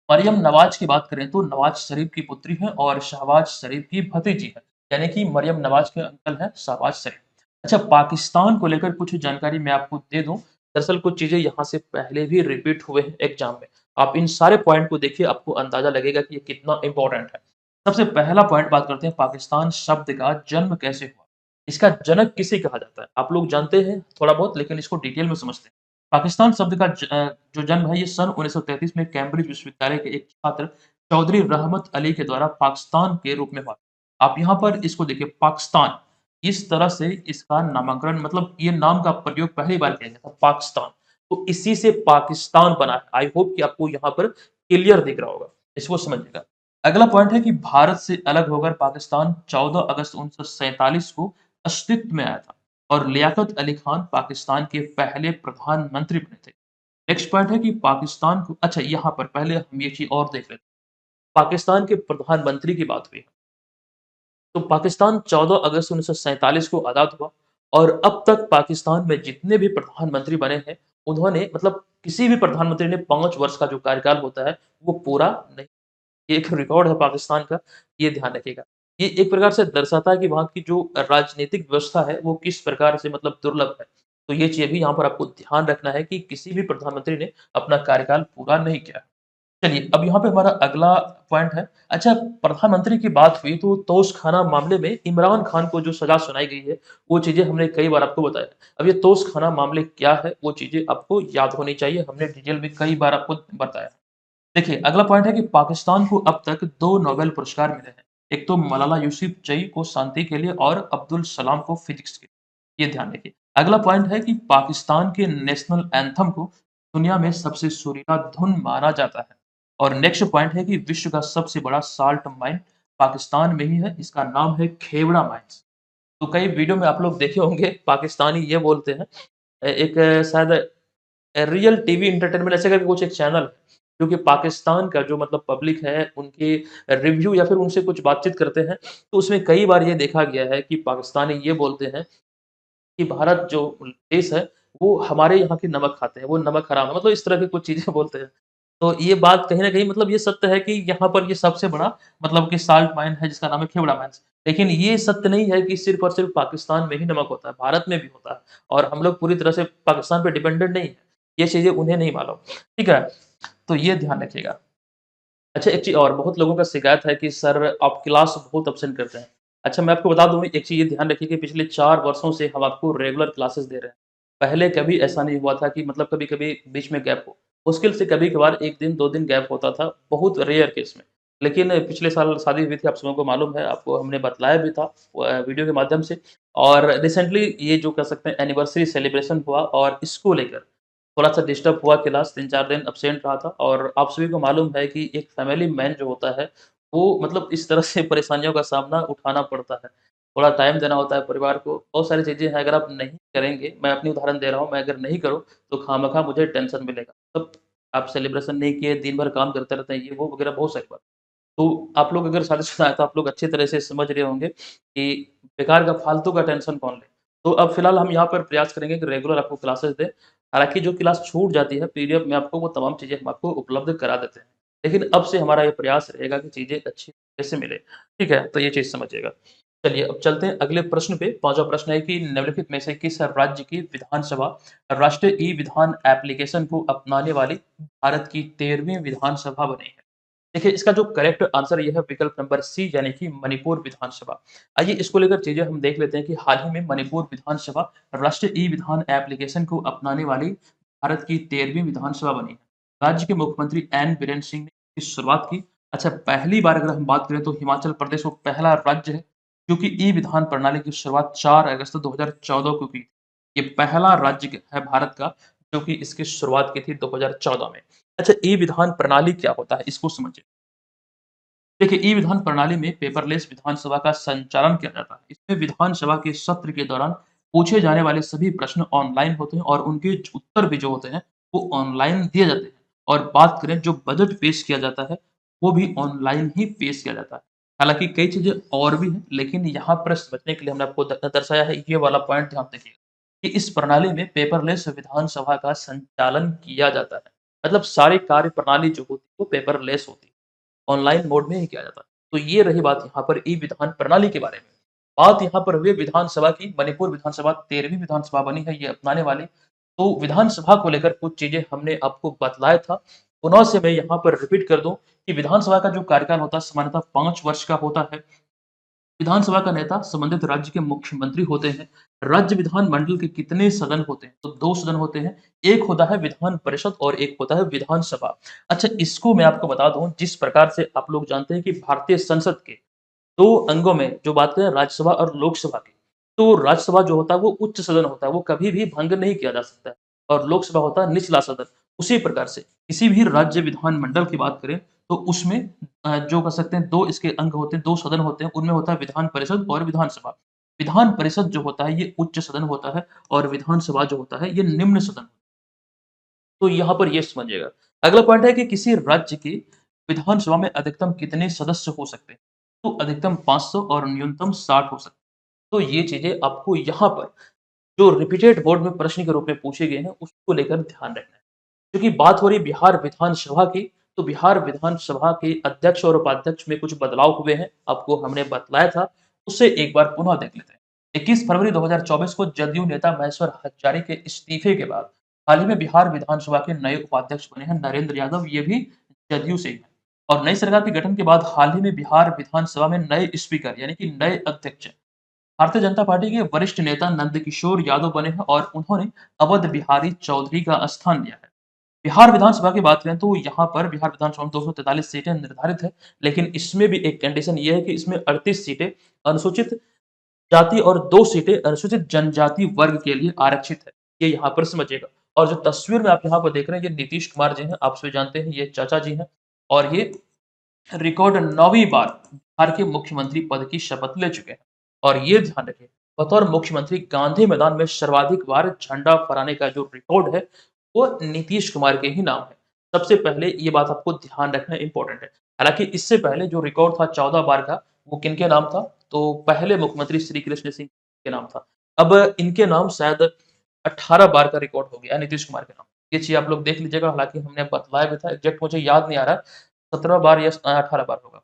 मरियम नवाज़ की बात करें तो नवाज़ शरीफ की पुत्री हैं और शहबाज शरीफ की भतीजी हैं। यानी कि मरियम नवाज़ के अंकल हैं शहबाज शरीफ। अच्छा, पाकिस्तान को लेकर कुछ जानकारी मैं आपको दे दूँ। दरअसल कुछ चीज़ें यहाँ से पहले भी रिपीट हुए हैं एग्ज़ाम में। आप इन सारे पॉइंट को देखिए, आपको अंदाज़ा लगेगा कि ये कितना इम्पोर्टेंट है। सबसे पहला पॉइंट बात करते हैं, पाकिस्तान शब्द का जन्म कैसे हुआ? इसका जनक किसे कहा जाता है? आप लोग जानते हैं थोड़ा बहुत, लेकिन इसको डिटेल में समझते हैं। पाकिस्तान शब्द का जो जन्म है, ये सन 1933 में कैम्ब्रिज विश्वविद्यालय के एक छात्र चौधरी रहमत अली के द्वारा पाकिस्तान के रूप में हुआ। आप यहाँ पर इसको देखिए, पाकिस्तान, इस तरह से इसका नामकरण, मतलब ये नाम का प्रयोग पहली बार किया गया था, पाकिस्तान। तो इसी से पाकिस्तान बना है। आई होप कि आपको यहाँ पर क्लियर दिख रहा होगा, इसको समझिएगा। अगला पॉइंट है कि भारत से अलग होकर पाकिस्तान 14 अगस्त 1947 को अस्तित्व में आया था और लियाकत अली खान पाकिस्तान के पहले प्रधानमंत्री बने थे। नेक्स्ट पॉइंट है कि पाकिस्तान को, अच्छा यहाँ पर पहले हम ये चीज़ और देख लेते हैं। पाकिस्तान के प्रधानमंत्री की बात हुई है, तो पाकिस्तान 14 अगस्त 1947 को आज़ाद हुआ और अब तक पाकिस्तान में जितने भी प्रधानमंत्री बने हैं, उन्होंने, मतलब किसी भी प्रधानमंत्री ने 5 वर्ष का जो कार्यकाल होता है, वो पूरा नहीं, ये एक रिकॉर्ड है पाकिस्तान का, ये ध्यान रखिएगा। ये एक प्रकार से दर्शाता है कि वहाँ की जो राजनीतिक व्यवस्था है, वो किस प्रकार से, मतलब दुर्लभ है। तो ये चीज़ भी यहाँ पर आपको ध्यान रखना है कि किसी भी प्रधानमंत्री ने अपना कार्यकाल पूरा नहीं किया। चलिए, अब यहाँ पे हमारा अगला पॉइंट है। अच्छा, प्रधानमंत्री की बात हुई तो तोशखाना मामले में इमरान खान को जो सज़ा सुनाई गई है, वो चीज़ें हमने कई बार आपको बताया। अब ये तोशखाना मामले क्या है, वो चीज़ें आपको याद होनी चाहिए, हमने डिटेल में कई बार आपको बताया। देखिए, अगला पॉइंट है कि पाकिस्तान को अब तक 2 नोबेल पुरस्कार मिले हैं। एक तो मलाला यूसुफ़ज़ई को शांति के लिए और अब्दुल सलाम को फिज़िक्स के लिए, ये ध्यान रखिए। अगला पॉइंट है कि पाकिस्तान के नेशनल एंथम को दुनिया में सबसे सुरीला धुन माना जाता है। और नेक्स्ट पॉइंट है कि विश्व का सबसे बड़ा साल्ट माइन पाकिस्तान में ही है, इसका नाम है खेवड़ा माइन्स। तो कई वीडियो में आप लोग देखे होंगे, पाकिस्तानी ये बोलते हैं, एक शायद रियल टीवी एंटरटेनमेंट ऐसे करके कुछ एक चैनल है, जो कि पाकिस्तान का जो, मतलब पब्लिक है, उनके रिव्यू या फिर उनसे कुछ बातचीत करते हैं, तो उसमें कई बार ये देखा गया है कि पाकिस्तानी ये बोलते हैं कि भारत जो देश है, वो हमारे यहाँ की नमक खाते हैं, वो नमक हराम है, मतलब इस तरह की कुछ चीज़ें बोलते हैं। तो ये बात कहीं न कहीं, मतलब ये सत्य है कि यहाँ पर ये सबसे बड़ा, मतलब कि साल्ट माइन है, जिसका नाम है खेवड़ा माइन्स। लेकिन ये सत्य नहीं है कि सिर्फ़ और सिर्फ़ पाकिस्तान में ही नमक होता है, भारत में भी होता है और हम लोग पूरी तरह से पाकिस्तान पे डिपेंडेंट नहीं है। ये चीज़ें उन्हें नहीं मालूम, ठीक है? तो ये ध्यान रखिएगा। अच्छा, एक चीज़ और, बहुत लोगों का शिकायत है कि सर आप क्लास बहुत अब्सेंट करते हैं। अच्छा, मैं आपको बता दूँ, एक चीज़ ये ध्यान रखिए कि पिछले 4 वर्षों से हम आपको रेगुलर क्लासेस दे रहे हैं। पहले कभी ऐसा नहीं हुआ था कि, मतलब कभी-कभी बीच में गैप हो। मुश्किल से कभी-कभार 1 दिन 2 दिन गैप होता था, बहुत रेयर केस में। लेकिन पिछले साल शादी हुई थी, आप सबों को मालूम है, आपको हमने बतलाया भी था वीडियो के माध्यम से। और रिसेंटली ये जो कह सकते हैं एनिवर्सरी सेलिब्रेशन हुआ और इसको लेकर थोड़ा-सा डिस्टर्ब हुआ, क्लास 3-4 दिन अब्सेंट रहा था और आप सभी को मालूम है कि एक फैमिली मैन जो होता है, वो, मतलब इस तरह से परेशानियों का सामना उठाना पड़ता है। थोड़ा टाइम देना होता है परिवार को, बहुत सारी चीज़ें हैं, अगर आप नहीं करेंगे, मैं अपनी उदाहरण दे रहा हूँ, मैं अगर नहीं करूँ, तो खामख़ा मुझे टेंशन मिलेगा। तब आप सेलिब्रेशन नहीं किए, दिन भर काम करते रहते हैं, ये वो वगैरह बहुत सारी बात। तो आप लोग अगर शादीशुदा हैं, तो आप लोग अच्छी तरह से समझ रहे होंगे कि बेकार का फालतू का टेंशन कौन ले। तो अब फिलहाल हम यहाँ पर प्रयास करेंगे कि रेगुलर आपको क्लासेस दें। हालाँकि जो क्लास छूट जाती है पीडीएफ में आपको वो तमाम चीज़ें हम आपको उपलब्ध करा देते हैं। लेकिन अब से हमारा ये प्रयास रहेगा कि चीज़ें अच्छी तरीके से मिले। ठीक है? तो ये चीज़ समझिएगा। चलिए अब चलते हैं अगले प्रश्न पे। 5वाँ प्रश्न है कि निम्नलिखित में से किस राज्य की विधानसभा राष्ट्रीय ई-विधान एप्लीकेशन को अपनाने वाली भारत की 13वीं विधानसभा बनी है? देखिए, इसका जो करेक्ट आंसर ये है विकल्प नंबर सी यानी कि मणिपुर विधानसभा। आइए इसको लेकर चीज़ें हम देख लेते हैं कि हाल ही में मणिपुर विधानसभा राष्ट्रीय ई-विधान एप्लीकेशन को अपनाने वाली भारत की 13वीं विधानसभा बनी है। राज्य के मुख्यमंत्री एन बीरेन सिंह ने इसकी शुरुआत की। अच्छा, पहली बार अगर हम बात करें तो हिमाचल प्रदेश वो पहला राज्य है जो कि ई-विधान प्रणाली की शुरुआत 4 अगस्त 2014 को की। ये पहला राज्य है भारत का जो कि इसकी शुरुआत की थी 2014 में। अच्छा, ई-विधान प्रणाली क्या होता है? इसको समझिए। देखिए, ई-विधान प्रणाली में पेपरलेस विधानसभा का संचालन किया जाता है। इसमें विधानसभा के सत्र के दौरान पूछे जाने वाले सभी प्रश्न ऑनलाइन होते हैं और उनके उत्तर भी जो होते हैं, वो ऑनलाइन दिए जाते हैं। और बात करें जो बजट पेश किया जाता है, वो भी ऑनलाइन ही पेश किया जाता है। हालाँकि कई चीज़ें और भी हैं, लेकिन यहाँ पर समझने के लिए हमने आपको दर्शाया है, ये वाला पॉइंट ध्यान रखिएगा कि इस प्रणाली में पेपरलेस विधानसभा का संचालन किया जाता है। मतलब सारी कार्यप्रणाली जो होती है, वो पेपरलेस होती है। ऑनलाइन मोड में ही किया जाता है। तो ये रही बात यहाँ पर ई-विधान प्रणाली के बारे में। बात यहाँ पर हुई विधानसभा की, मणिपुर विधानसभा 13वीं विधानसभा बनी है ये अपनाने वाली। तो विधानसभा को लेकर कुछ चीज़ें हमने आपको बतलाया था। पुनः से मैं यहाँ पर रिपीट कर दूँ कि विधानसभा का जो कार्यकाल होता है सामान्यतः 5 वर्ष का होता है। विधानसभा का नेता संबंधित राज्य के मुख्यमंत्री होते हैं। राज्य विधानमंडल के कितने सदन होते हैं? तो 2 सदन होते हैं। एक होता है विधान परिषद और एक होता है विधानसभा। अच्छा, इसको मैं आपको बता दूँ जिस प्रकार से आप लोग जानते हैं कि भारतीय संसद के 2 अंगों में जो बात करें राज्यसभा और लोकसभा की, तो राज्यसभा जो होता है वो उच्च सदन होता है, वो कभी भी भंग नहीं किया जा सकता है और लोकसभा होता है निचला सदन। उसी प्रकार से किसी भी राज्य विधानमंडल की बात करें तो उसमें जो कह सकते हैं 2 इसके अंग होते हैं, 2 सदन होते हैं, उनमें होता है विधान परिषद और विधानसभा। विधान परिषद जो होता है ये उच्च सदन होता है और विधानसभा जो होता है ये निम्न सदन। तो यहाँ पर ये समझिएगा। अगला पॉइंट है कि किसी राज्य की विधानसभा में अधिकतम कितने सदस्य हो सकते हैं? तो अधिकतम 500 और न्यूनतम 60 हो सकते हैं। तो ये चीज़ें आपको यहाँ पर जो रिपीटेड बोर्ड में प्रश्न के रूप में पूछे गए हैं, उसको लेकर ध्यान रखना है। क्योंकि बात हो रही बिहार विधानसभा की, तो बिहार विधानसभा के अध्यक्ष और उपाध्यक्ष में कुछ बदलाव हुए हैं, आपको हमने बतलाया था, उसे एक बार पुनः देख लेते हैं। 21 फरवरी 2024 को जदयू नेता महेश्वर हजारी के इस्तीफे के बाद हाल ही में बिहार विधानसभा के नए उपाध्यक्ष बने हैं नरेंद्र यादव, ये भी जदयू से ही हैं। और नई सरकार के गठन के बाद हाल ही में बिहार विधानसभा में नए स्पीकर यानी कि नए अध्यक्ष भारतीय जनता पार्टी के वरिष्ठ नेता नंदकिशोर यादव बने हैं और उन्होंने अवध बिहारी चौधरी का स्थान लिया है। बिहार विधानसभा की बात करें तो यहाँ पर बिहार विधानसभा में 243 सीटें निर्धारित है, लेकिन इसमें भी एक कंडीशन ये है कि इसमें 38 सीटें अनुसूचित जाति और 2 सीटें अनुसूचित जनजाति वर्ग के लिए आरक्षित है। ये यहाँ पर समझिएगा। और जो तस्वीर में आप यहाँ पर देख रहे हैं ये नीतीश कुमार जी हैं, आप सभी जानते हैं ये चाचा जी हैं और ये रिकॉर्ड 9वीं बार बिहार के मुख्यमंत्री पद की शपथ ले चुके हैं। और ये ध्यान रखें, बतौर मुख्यमंत्री गांधी मैदान में सर्वाधिक बार झंडा फहराने का जो रिकॉर्ड है, वो नीतीश कुमार के ही नाम है। सबसे पहले ये बात आपको ध्यान रखना इम्पोर्टेंट है। हालाँकि इससे पहले जो रिकॉर्ड था 14 बार का, वो किनके नाम था? तो पहले मुख्यमंत्री श्री कृष्ण सिंह के नाम था। अब इनके नाम शायद 18 बार का रिकॉर्ड हो गया है नीतीश कुमार के नाम। ये चीज़ आप लोग देख लीजिएगा, हालाँकि हमने बतलाया भी था, एग्ज़ैक्ट मुझे याद नहीं आ रहा है, 17 बार या 18 बार होगा।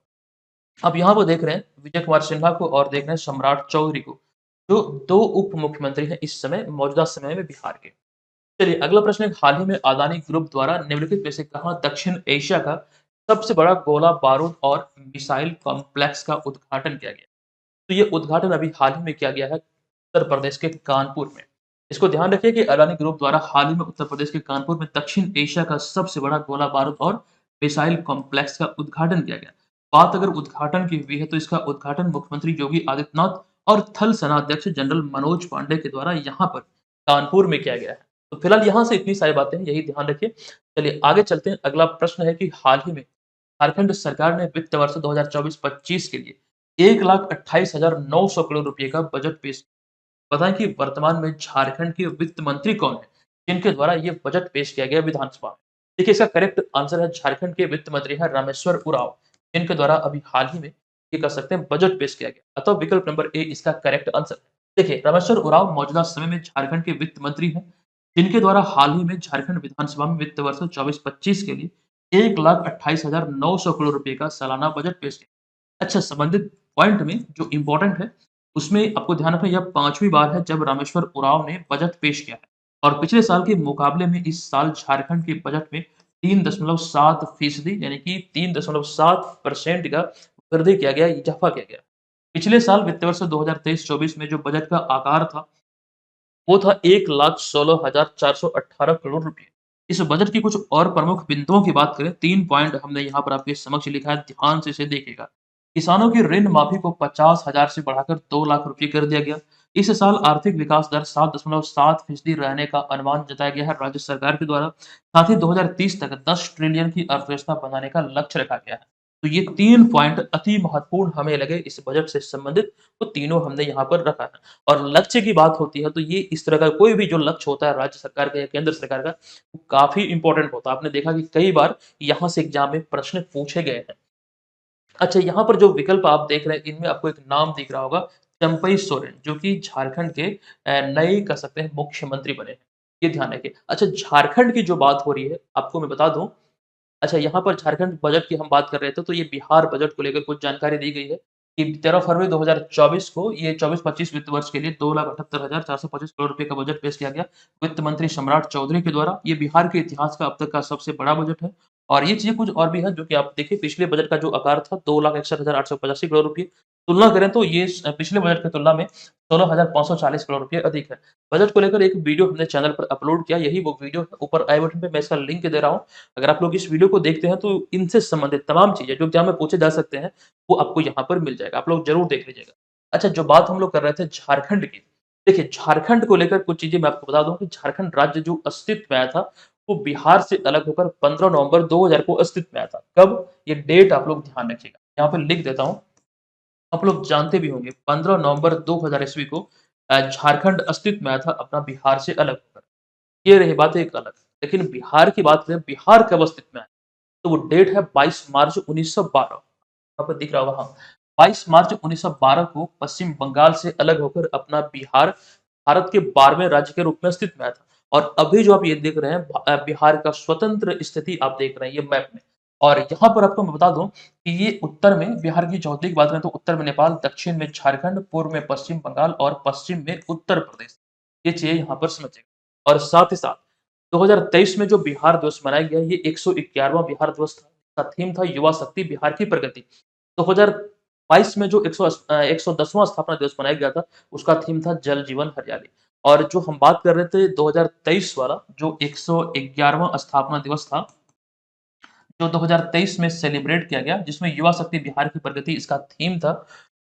अब यहाँ वो देख रहे हैं विजय कुमार सिन्हा को और देख रहे हैं सम्राट चौधरी को, जो 2 उप मुख्यमंत्री हैं इस समय मौजूदा समय में बिहार के। चलिए अगला प्रश्न है, हाल ही में अदानी ग्रुप द्वारा निम्नलिखित में से कहाँ दक्षिण एशिया का सबसे बड़ा गोला बारूद और मिसाइल कॉम्प्लेक्स का उद्घाटन किया गया? तो ये उद्घाटन अभी हाल ही में किया गया है उत्तर प्रदेश के कानपुर में। इसको ध्यान रखिए कि अडानी ग्रुप द्वारा हाल ही में उत्तर प्रदेश के कानपुर में दक्षिण एशिया का सबसे बड़ा गोला बारूद और मिसाइल कॉम्प्लेक्स का उद्घाटन किया गया। बात अगर उद्घाटन की हुई है तो इसका उद्घाटन मुख्यमंत्री योगी आदित्यनाथ और थल सेनाध्यक्ष जनरल मनोज पांडे के द्वारा यहाँ पर कानपुर में किया गया है। तो फिलहाल यहाँ से इतनी सारी बातें हैं, यही ध्यान रखिए। चलिए आगे चलते हैं। अगला प्रश्न है कि हाल ही में झारखंड सरकार ने वित्त वर्ष 2024-25 के लिए 1,28,900 करोड़ रुपए का बजट पेश किया। बताएं कि वर्तमान में झारखंड के वित्त मंत्री कौन है जिनके द्वारा ये बजट पेश किया गया विधानसभा में? देखिए, इसका करेक्ट आंसर है झारखंड के वित्त मंत्री हैं रामेश्वर उरांव, जिनके द्वारा अभी हाल ही में ये कह सकते हैं बजट पेश किया गया। अतः विकल्प नंबर ए इसका करेक्ट आंसर है। देखिए, रामेश्वर उरांव मौजूदा समय में झारखंड के वित्त मंत्री हैं, जिनके द्वारा हाल ही में झारखंड विधानसभा में वित्त वर्ष 24-25 के लिए 1,28,900 करोड़ रुपए का सालाना बजट पेश किया। अच्छा, संबंधित पॉइंट में जो इम्पोर्टेंट है, उसमें आपको ध्यान रखना यह 5वीं बार है जब रामेश्वर उरांव ने बजट पेश किया है और पिछले साल के मुकाबले में इस साल झारखंड के बजट में 3.7% यानी कि 3.7% का वृद्धि किया गया, इजाफा किया गया। पिछले साल वित्त वर्ष 2023-24 में जो बजट का आकार था, वो था 1,16,418 करोड़ रुपए। इस बजट की कुछ और प्रमुख बिंदुओं की बात करें, 3 पॉइंट हमने यहाँ पर आपके समक्ष लिखा है, ध्यान से इसे देखिएगा। किसानों की ऋण माफी को 50,000 से बढ़ाकर 2 लाख रुपए कर दिया गया। इस साल आर्थिक विकास दर 7.7% रहने का अनुमान जताया गया है राज्य सरकार के द्वारा। साथ ही 2030 तक 10 ट्रिलियन की अर्थव्यवस्था बनाने का लक्ष्य रखा गया है। तो ये 3 पॉइंट अति महत्वपूर्ण हमें लगे इस बजट से संबंधित, तो तीनों हमने यहाँ पर रखा है। और लक्ष्य की बात होती है तो ये इस तरह का कोई भी जो लक्ष्य होता है राज्य सरकार का या केंद्र सरकार का, वो काफ़ी इम्पोर्टेंट होता है। आपने देखा कि कई बार यहाँ से एग्ज़ाम में प्रश्न पूछे गए हैं। अच्छा, यहाँ पर जो विकल्प आप देख रहे हैं, इनमें आपको एक नाम दिख रहा होगा, चंपई सोरेन, जो कि झारखंड के नए कह सकते हैं मुख्यमंत्री बने हैं। ये ध्यान रखिए। अच्छा, झारखंड की जो बात हो रही है, आपको मैं बता दूँ। अच्छा, यहाँ पर झारखंड बजट की हम बात कर रहे थे, तो ये बिहार बजट को लेकर कुछ जानकारी दी गई है कि 13 फरवरी 2024 को ये 24-25 वित्त वर्ष के लिए 2,78,425 करोड़ रुपए का बजट पेश किया गया। वित्त मंत्री सम्राट चौधरी के द्वारा। ये बिहार के इतिहास का अब तक का सबसे बड़ा बजट है और ये चीज़ें कुछ और भी हैं जो कि आप देखिए, पिछले बजट का जो आकार था 2,61,885 करोड़ रुपए, तुलना करें तो ये पिछले बजट की तुलना में 16,540 करोड़ रुपए अधिक है। बजट को लेकर एक वीडियो हमने चैनल पर अपलोड किया, यही वो वीडियो है। ऊपर आई बटन पे मैं इसका लिंक दे रहा हूँ। अगर आप लोग इस वीडियो को देखते हैं तो इनसे संबंधित तमाम चीज़ें जो एग्ज़ाम में पूछे जा सकते हैं, वो आपको यहाँ पर मिल जाएगा। आप लोग ज़रूर देख लीजिएगा। अच्छा, जो बात हम लोग कर रहे थे झारखंड की, देखिए झारखंड को लेकर कुछ चीज़ें मैं आपको बता दूँ कि झारखंड राज्य जो अस्तित्व में आया था, वो बिहार से अलग होकर 15 नवंबर 2000 को अस्तित्व में आया था। कब? ये डेट आप लोग ध्यान रखिएगा। यहाँ पे लिख देता हूँ, आप लोग जानते भी होंगे 15 नवंबर 2000 ईस्वी को झारखंड अस्तित्व में आया था अपना बिहार से अलग होकर। ये रही बात एक अलग। लेकिन बिहार की बात करें, बिहार कब अस्तित्व में आया? तो वो डेट है 22 मार्च 1912। यहाँ पर दिख रहा होगा, हाँ। 22 मार्च 1912 को पश्चिम बंगाल से अलग होकर अपना बिहार भारत के 12वें राज्य के रूप में अस्तित्व में आया था। और अभी जो आप ये देख रहे हैं, बिहार का स्वतंत्र स्थिति आप देख रहे हैं ये मैप में। और यहाँ पर आपको मैं बता दूं कि ये उत्तर में बिहार की चौथी की बात करें तो उत्तर में नेपाल, दक्षिण में झारखंड, पूर्व में पश्चिम बंगाल और पश्चिम में उत्तर प्रदेश। ये चीजें यहाँ पर समझिएगा। और साथ ही साथ 2023 में जो बिहार दिवस मनाया गया, ये 111वां बिहार दिवस था। इसका थीम था युवा शक्ति बिहार की प्रगति। 2022 में जो 110वां स्थापना दिवस मनाया गया था, उसका थीम था जल जीवन हरियाली। और जो हम बात कर रहे थे 2023 वाला, जो 111वां स्थापना दिवस था, जो 2023 में सेलिब्रेट किया गया, जिसमें युवा शक्ति बिहार की प्रगति इसका थीम था।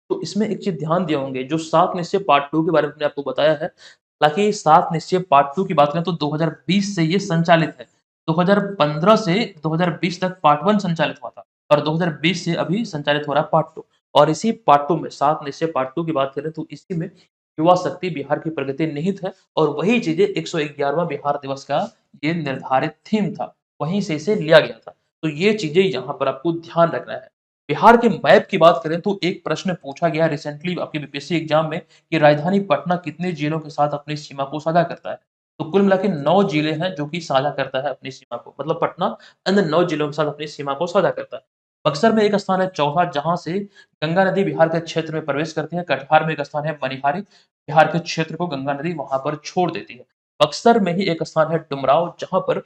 तो इसमें एक चीज़ ध्यान दिए होंगे, जो 7 निश्चय पार्ट 2 के बारे में मैंने आपको बताया है। हालाँकि 7 निश्चय पार्ट 2 की बात करें तो 2020 से ये संचालित है। 2015 से 2020 तक पार्ट 1 संचालित हुआ था और 2020 से अभी संचालित हो रहा है पार्ट 2। और इसी पार्ट 2 में 7 निश्चय पार्ट 2 की बात करें तो इसी में युवा शक्ति बिहार की प्रगति निहित है और वही चीज़ें 111वां बिहार दिवस का ये निर्धारित थीम था। वहीं से इसे लिया गया था। तो ये चीज़ें यहाँ पर आपको ध्यान रखना है। बिहार के मैप की बात करें तो एक प्रश्न पूछा गया रिसेंटली आपके बीपीएससी एग्जाम में कि राजधानी पटना कितने जिलों के साथ अपनी सीमा को साझा करता है? तो कुल मिला के 9 जिले हैं जो कि साझा करता है अपनी सीमा को। मतलब पटना अन्य 9 जिलों के साथ अपनी सीमा को साझा करता है। बक्सर में एक स्थान है चौहा, जहाँ से गंगा नदी बिहार के क्षेत्र में प्रवेश करती है। कटिहार में एक स्थान है मनिहारी, बिहार के क्षेत्र को गंगा नदी वहाँ पर छोड़ देती है। बक्सर में ही एक स्थान है डुमरांव, जहाँ पर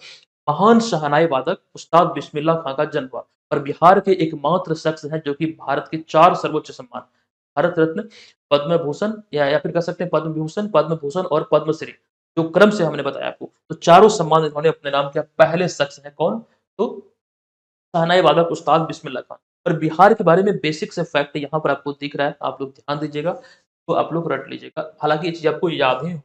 महान शहनाई वादक उस्ताद बिस्मिल्लाह खां का जन्म हुआ और बिहार के एकमात्र शख्स हैं जो कि भारत के 4 सर्वोच्च सम्मान भारत रत्न, पद्म भूषण या फिर कह सकते हैं पद्म भूषण और पद्मश्री, जो क्रम से हमने बताया आपको। तो चारों सम्मान इन्होंने अपने नाम किया। पहले शख्स हैं कौन? तो शहनाई वादक उस्ताद बिस्मिल्लाह खां। और बिहार के बारे में बेसिक से फैक्ट यहाँ पर आपको दिख रहा है, आप लोग ध्यान दीजिएगा, तो आप लोग रट लीजिएगा। हालाँकि ये चीज़ आपको याद ही हो।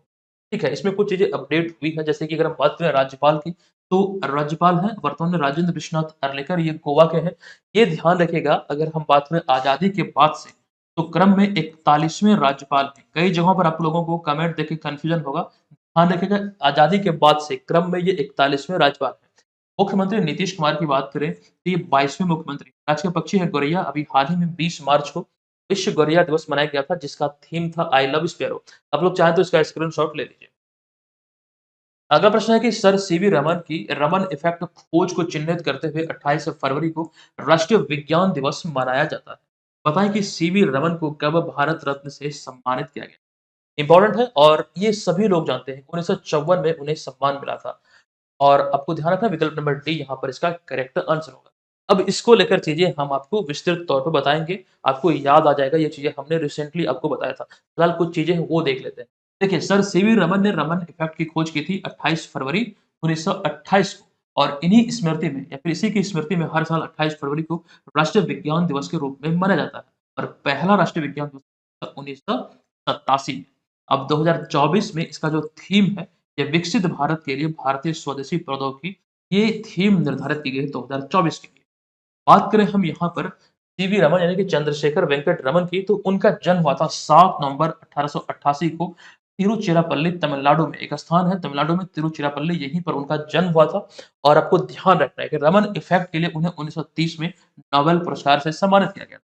ठीक है, इसमें कुछ चीज़ें अपडेट हुई हैं, जैसे कि अगर हम बात करें राज्यपाल की, तो राज्यपाल हैं वर्तमान में राजेंद्र विश्वनाथ अर्लेकर, ये गोवा के हैं। ये ध्यान रखिएगा, अगर हम बात करें आज़ादी के बाद से, तो क्रम में 41वें राज्यपाल हैं। कई जगहों पर आप लोगों को कमेंट देख के कन्फ्यूजन होगा। ध्यान रखिएगा, आज़ादी के बाद से क्रम में ये 41वें राज्यपाल हैं। मुख्यमंत्री नीतीश कुमार की बात करें, तो ये 22वें मुख्यमंत्री। राजकीय पक्षी है गौरैया, अभी हाल ही में 20 मार्च को विश्व गौरैया दिवस मनाया गया था जिसका थीम था आई लव स्पैरो। आप लोग चाहें तो इसका स्क्रीनशॉट ले लीजिए। अगला प्रश्न है कि सर सीवी रमन की रमन इफेक्ट खोज को चिन्हित करते हुए 28 फरवरी को राष्ट्रीय विज्ञान दिवस मनाया जाता है। बताएं कि सीवी रमन को कब भारत रत्न से सम्मानित किया गया। इंपॉर्टेंट है और ये सभी लोग जानते हैं। 1954 में उन्हें सम्मान मिला था। और आपको ध्यान रखना विकल्प नंबर डी यहाँ पर इसका करेक्ट आंसर होगा। अब इसको लेकर चीजें हम आपको विस्तृत तौर पर बताएंगे। आपको याद आ जाएगा ये चीजें हमने रिसेंटली आपको बताया था। फिलहाल कुछ चीजें हैं वो देख लेते हैं। देखिए सर सीवी रमन ने रमन इफेक्ट की खोज की थी 28 फरवरी 1928 को। और इन्हीं स्मृति में या फिर इसी की स्मृति में हर साल 28 फरवरी को राष्ट्रीय विज्ञान दिवस के रूप में मनाया जाता है। और पहला राष्ट्रीय विज्ञान दिवस 1987 में। अब 2024 में इसका जो थीम है ये विकसित भारत के लिए भारतीय स्वदेशी प्रौद्योगिकी, ये थीम निर्धारित की गई है 2024 के लिए। बात करें हम यहाँ पर सीवी रमन यानी कि चंद्रशेखर वेंकट रमन की, तो उनका जन्म हुआ था 7 नवंबर 1888 को तिरुचिरापल्ली तमिलनाडु में। एक स्थान है तमिलनाडु में तिरुचिरापल्ली, यहीं पर उनका जन्म हुआ था। और आपको ध्यान रखना है कि रमन इफेक्ट के लिए उन्हें 1930 में नोबेल पुरस्कार से सम्मानित किया गया।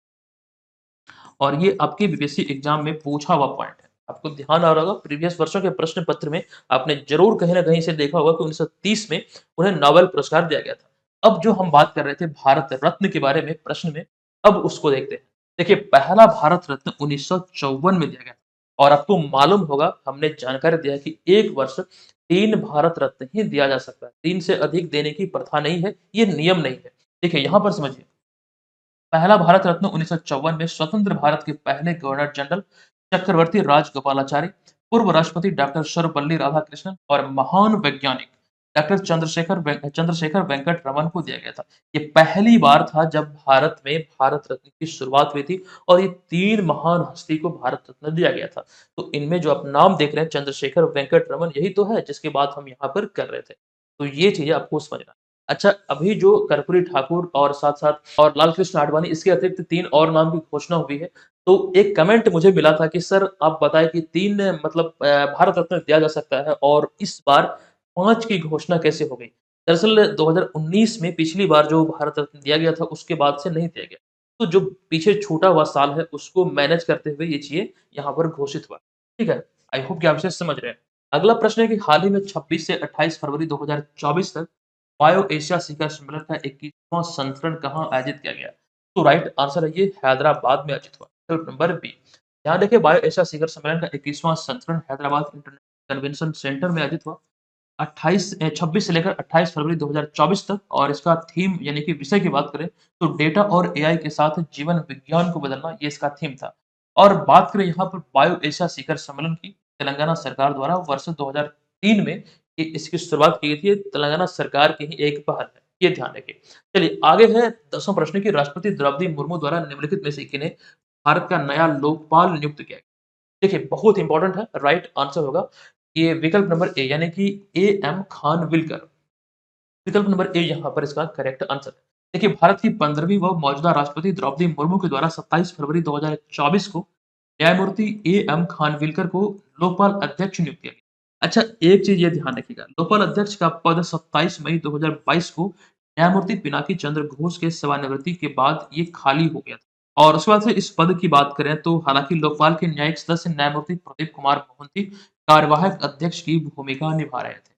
और ये आपके बीपीएससी एग्जाम में पूछा हुआ पॉइंट है। आपको ध्यान आ रहा होगा प्रीवियस वर्षों के प्रश्न पत्र में आपने जरूर कहीं न कहीं से देखा होगा कि 1930 में उन्हें नोबेल पुरस्कार दिया गया था। अब जो हम बात कर रहे थे भारत रत्न के बारे में प्रश्न में, अब उसको देखते हैं। देखिए पहला भारत रत्न 1954 में दिया गया और आपको मालूम होगा हमने जानकारी दिया है कि एक वर्ष 3 भारत रत्न ही दिया जा सकता है। 3 से अधिक देने की प्रथा नहीं है, ये नियम नहीं है। देखिए यहाँ पर समझिए, पहला भारत रत्न 1954 में स्वतंत्र भारत के पहले गवर्नर जनरल चक्रवर्ती राजगोपालाचारी, पूर्व राष्ट्रपति डॉक्टर सर्वपल्ली राधाकृष्णन और महान वैज्ञानिक डॉक्टर चंद्रशेखर वेंकट रमन को दिया गया था। ये पहली बार था जब भारत में भारत रत्न की शुरुआत हुई थी और ये 3 महान हस्ती को भारत रत्न दिया गया था। तो इनमें जो आप नाम देख रहे हैं चंद्रशेखर वेंकट रमन, यही तो है जिसकी बात हम यहाँ पर कर रहे थे। तो ये चीजें आपको समझना। अच्छा, अभी जो कर्पूरी ठाकुर और साथ-साथ और लाल कृष्ण आडवाणी, इसके अतिरिक्त 3 और नाम की घोषणा हुई है। तो एक कमेंट मुझे मिला था कि सर आप बताएँ कि 3 मतलब भारत रत्न दिया जा सकता है और इस बार 5 की घोषणा कैसे हो गई? दरअसल 2019 में पिछली बार जो भारत रत्न दिया गया था उसके बाद से नहीं दिया गया। तो जो पीछे छूटा हुआ साल है उसको मैनेज करते हुए ये चीज़ें यहाँ पर घोषित हुआ। ठीक है? आई होप कि आप इसे समझ रहे हैं। अगला प्रश्न है कि हाल ही में 26 से 28 फरवरी 2024 तक बायो एशिया शिखर सम्मेलन का 21वां संस्करण कहाँ आयोजित किया गया? तो राइट आंसर है ये हैदराबाद में आयोजित हुआ। विकल्प नंबर बी। यहाँ देखिए बायो एशिया शिखर सम्मेलन का 21वां संस्करण हैदराबाद इंटरनेशनल कन्वेंशन सेंटर में आयोजित हुआ। 26 से लेकर 28 फरवरी 2024 तक। और इसका थीम यानी कि विषय की बात करें तो डेटा और एआई के साथ जीवन विज्ञान को बदलना, ये इसका थीम था। और बात करें यहाँ पर बायो एशिया शिखर सम्मेलन की, तेलंगाना सरकार द्वारा वर्ष 2003 में इसकी शुरुआत की गई थी। ये तेलंगाना सरकार की ही एक पहल है, ये ध्यान रखिए। चलिए आगे है 10वां प्रश्न की राष्ट्रपति द्रौपदी मुर्मू द्वारा निम्नलिखित में से किन्हें भारत का नया लोकपाल नियुक्त किया गया? देखिए बहुत इंपॉर्टेंट है, राइट आंसर होगा ये विकल्प नंबर ए यानी कि एएम खानविलकर। विकल्प नंबर ए यहाँ पर इसका करेक्ट आंसर है। देखिए भारत की 15वीं व मौजूदा राष्ट्रपति द्रौपदी मुर्मू के द्वारा 27 फरवरी 2024 को न्यायमूर्ति एएम खानविलकर को लोकपाल अध्यक्ष नियुक्त किया गया। अच्छा, एक चीज ये ध्यान रखिएगा, लोकपाल अध्यक्ष का पद 27 मई 2022 को न्यायमूर्ति पिनाकी चंद्र घोष के सेवानिवृत्ति के बाद ये खाली हो गया था। और उसके बाद से इस पद की बात करें तो हालांकि लोकपाल के न्यायिक सदस्य न्यायमूर्ति प्रदीप कुमार मोहंती कार्यवाहक अध्यक्ष की भूमिका निभा रहे थे।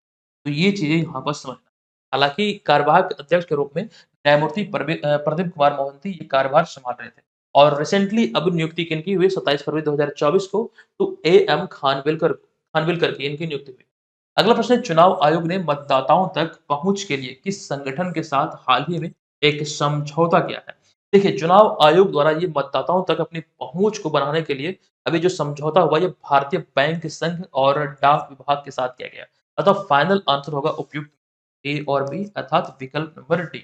तो ये चीजें यहाँ पर समझना। हालांकि कार्यवाहक अध्यक्ष के रूप में न्यायमूर्ति प्रदीप कुमार मोहंती ये कार्यभार संभाल रहे थे। और रिसेंटली अब नियुक्ति किनकी हुई 27 फरवरी 2024 को, तो एएम खानविलकर की इनकी नियुक्ति हुई। अगला प्रश्न है, चुनाव आयोग ने मतदाताओं तक पहुंच के लिए किस संगठन के साथ हाल ही में एक समझौता किया है? देखिए चुनाव आयोग द्वारा ये मतदाताओं तक अपनी पहुंच को बनाने के लिए अभी जो समझौता हुआ ये भारतीय बैंक संघ और डाक विभाग के साथ किया गया। अतः फाइनल आंसर होगा उपयुक्त ए और बी अर्थात विकल्प नंबर डी।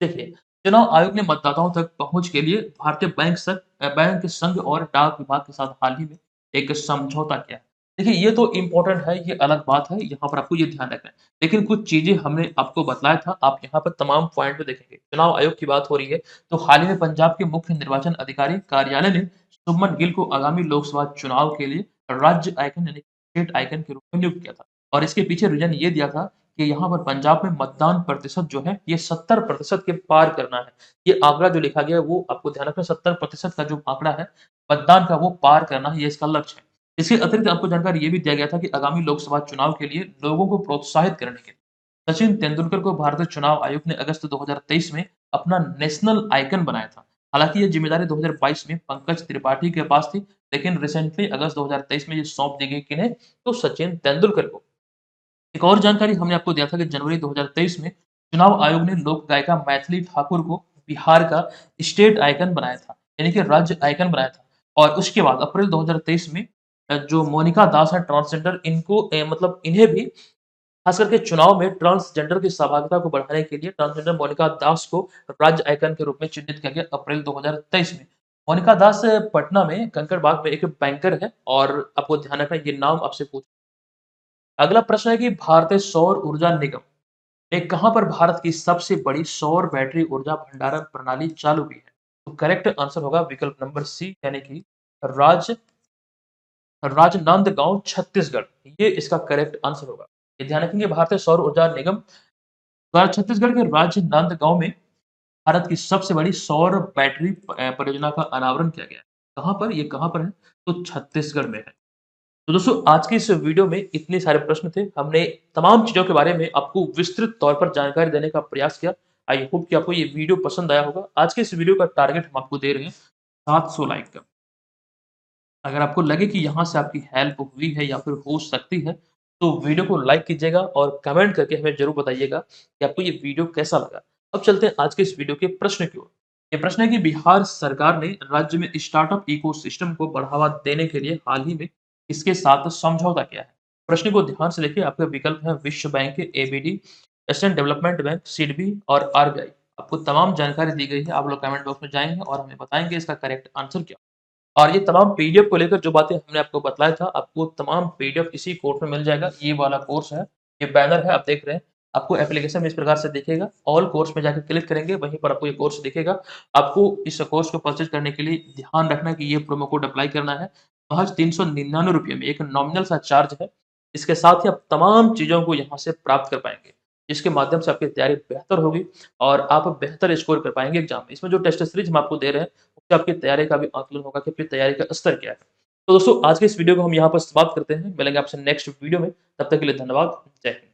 देखिए, चुनाव आयोग ने मतदाताओं तक पहुँच के लिए भारतीय बैंक संघ और डाक विभाग के साथ हाल ही में एक समझौता किया है। देखिए, ये तो इम्पोर्टेंट है, ये अलग बात है, यहाँ पर आपको ये ध्यान रखना है। लेकिन कुछ चीज़ें हमने आपको बतलाया था, आप यहाँ पर तमाम पॉइंट पे देखेंगे। चुनाव आयोग की बात हो रही है, तो हाल ही में पंजाब के मुख्य निर्वाचन अधिकारी कार्यालय ने शुभमन गिल को आगामी लोकसभा चुनाव के लिए राज्य आइकन यानी स्टेट आइकन के रूप में नियुक्त किया था। और इसके पीछे रीज़न ये दिया था कि यहाँ पर पंजाब में मतदान प्रतिशत जो है ये 70% के पार करना है। ये आंकड़ा जो लिखा गया है वो आपको ध्यान रखना 70% का जो आंकड़ा है मतदान का वो पार करना है, ये इसका लक्ष्य है। इसके अतिरिक्त आपको जानकारी ये भी दिया गया था कि आगामी लोकसभा चुनाव के लिए लोगों को प्रोत्साहित करने के लिए सचिन तेंदुलकर को भारतीय चुनाव आयोग ने अगस्त 2023 में अपना नेशनल आइकन बनाया था। हालाँकि ये ज़िम्मेदारी 2022 में पंकज त्रिपाठी के पास थी, लेकिन रिसेंटली अगस्त 2023 में ये सौंप दी गई किन्हें? तो सचिन तेंदुलकर को। एक और जानकारी हमने आपको दिया था कि जनवरी 2023 में चुनाव आयोग ने लोक गायिका मैथिली ठाकुर को बिहार का स्टेट आइकन बनाया था, यानी कि राज्य आइकन बनाया था। और उसके बाद अप्रैल 2023 में जो मोनिका दास है ट्रांसजेंडर इनको मतलब इन्हें भी खास करके चुनाव में ट्रांसजेंडर की सहभागिता को बढ़ाने के लिए ट्रांसजेंडर मोनिका दास को राज्य आइकन के रूप में चिन्हित किया गया अप्रैल 2023 में। मोनिका दास पटना में कंकड़बाग में एक बैंकर है और आपको ध्यान रखना ये नाम आपसे पूछ। अगला प्रश्न है कि भारतीय सौर ऊर्जा निगम ने कहां पर भारत की सबसे बड़ी सौर बैटरी ऊर्जा भंडारण प्रणाली चालू की है? तो करेक्ट आंसर होगा विकल्प नंबर सी, यानी कि राज राजनांदगांव छत्तीसगढ़। ये इसका करेक्ट आंसर होगा। ये ध्यान रखेंगे भारतीय सौर ऊर्जा निगम द्वारा छत्तीसगढ़ के राजनांदगांव में भारत की सबसे बड़ी सौर बैटरी परियोजना का अनावरण किया गया है। कहाँ पर? ये कहाँ पर है? तो छत्तीसगढ़ में है। तो दोस्तों आज की इस वीडियो में इतने सारे प्रश्न थे। हमने तमाम चीज़ों के बारे में आपको विस्तृत तौर पर जानकारी देने का प्रयास किया। आई होप कि आपको ये वीडियो पसंद आया होगा। आज के इस वीडियो का टारगेट हम आपको दे रहे हैं 700 लाइक का। अगर आपको लगे कि यहाँ से आपकी हेल्प हुई है या फिर हो सकती है, तो वीडियो को लाइक कीजिएगा और कमेंट करके हमें ज़रूर बताइएगा कि आपको ये वीडियो कैसा लगा। अब चलते हैं आज के इस वीडियो के प्रश्न की ओर। ये प्रश्न है कि बिहार सरकार ने राज्य में स्टार्टअप इकोसिस्टम को बढ़ावा देने के लिए हाल ही में किसके साथ समझौता किया है? प्रश्न को ध्यान से देखिए, आपके विकल्प हैं विश्व bank, ABD, Asian development bank, SIDBI और आरबीआई। आपको तमाम जानकारी दी गई है। आप लोग कमेंट बॉक्स में जाएँगे और हमें बताएँगे इसका करेक्ट आंसर क्या? और ये तमाम पीडीएफ को लेकर जो बातें हमने आपको बतलाया था, आपको तमाम पीडीएफ इसी कोर्स में मिल जाएगा। ये वाला कोर्स है, ये बैनर है आप देख रहे हैं। आपको एप्लीकेशन में इस प्रकार से दिखेगा। ऑल कोर्स में जाके क्लिक करेंगे, वहीं पर आपको ये कोर्स दिखेगा। आपको इस कोर्स को परचेज़ करने के लिए ध्यान रखना है कि ये प्रोमो कोड अप्लाई करना है। महज़ ₹399 में एक नॉमिनल सा चार्ज है। इसके साथ ही आप तमाम चीज़ों को यहाँ से प्राप्त कर पाएँगे, जिसके माध्यम से आपकी तैयारी बेहतर होगी और आप बेहतर स्कोर कर पाएँगे एग्ज़ाम में। इसमें जो टेस्ट सीरीज़ हम आपको दे रहे हैं, उससे आपकी तैयारी का भी आकलन होगा कि आपकी तैयारी का स्तर क्या है। तो दोस्तों आज के इस वीडियो को हम यहाँ पर समाप्त करते हैं। मिलेंगे आपसे नेक्स्ट वीडियो में। तब तक के लिए धन्यवाद। जय हिंद।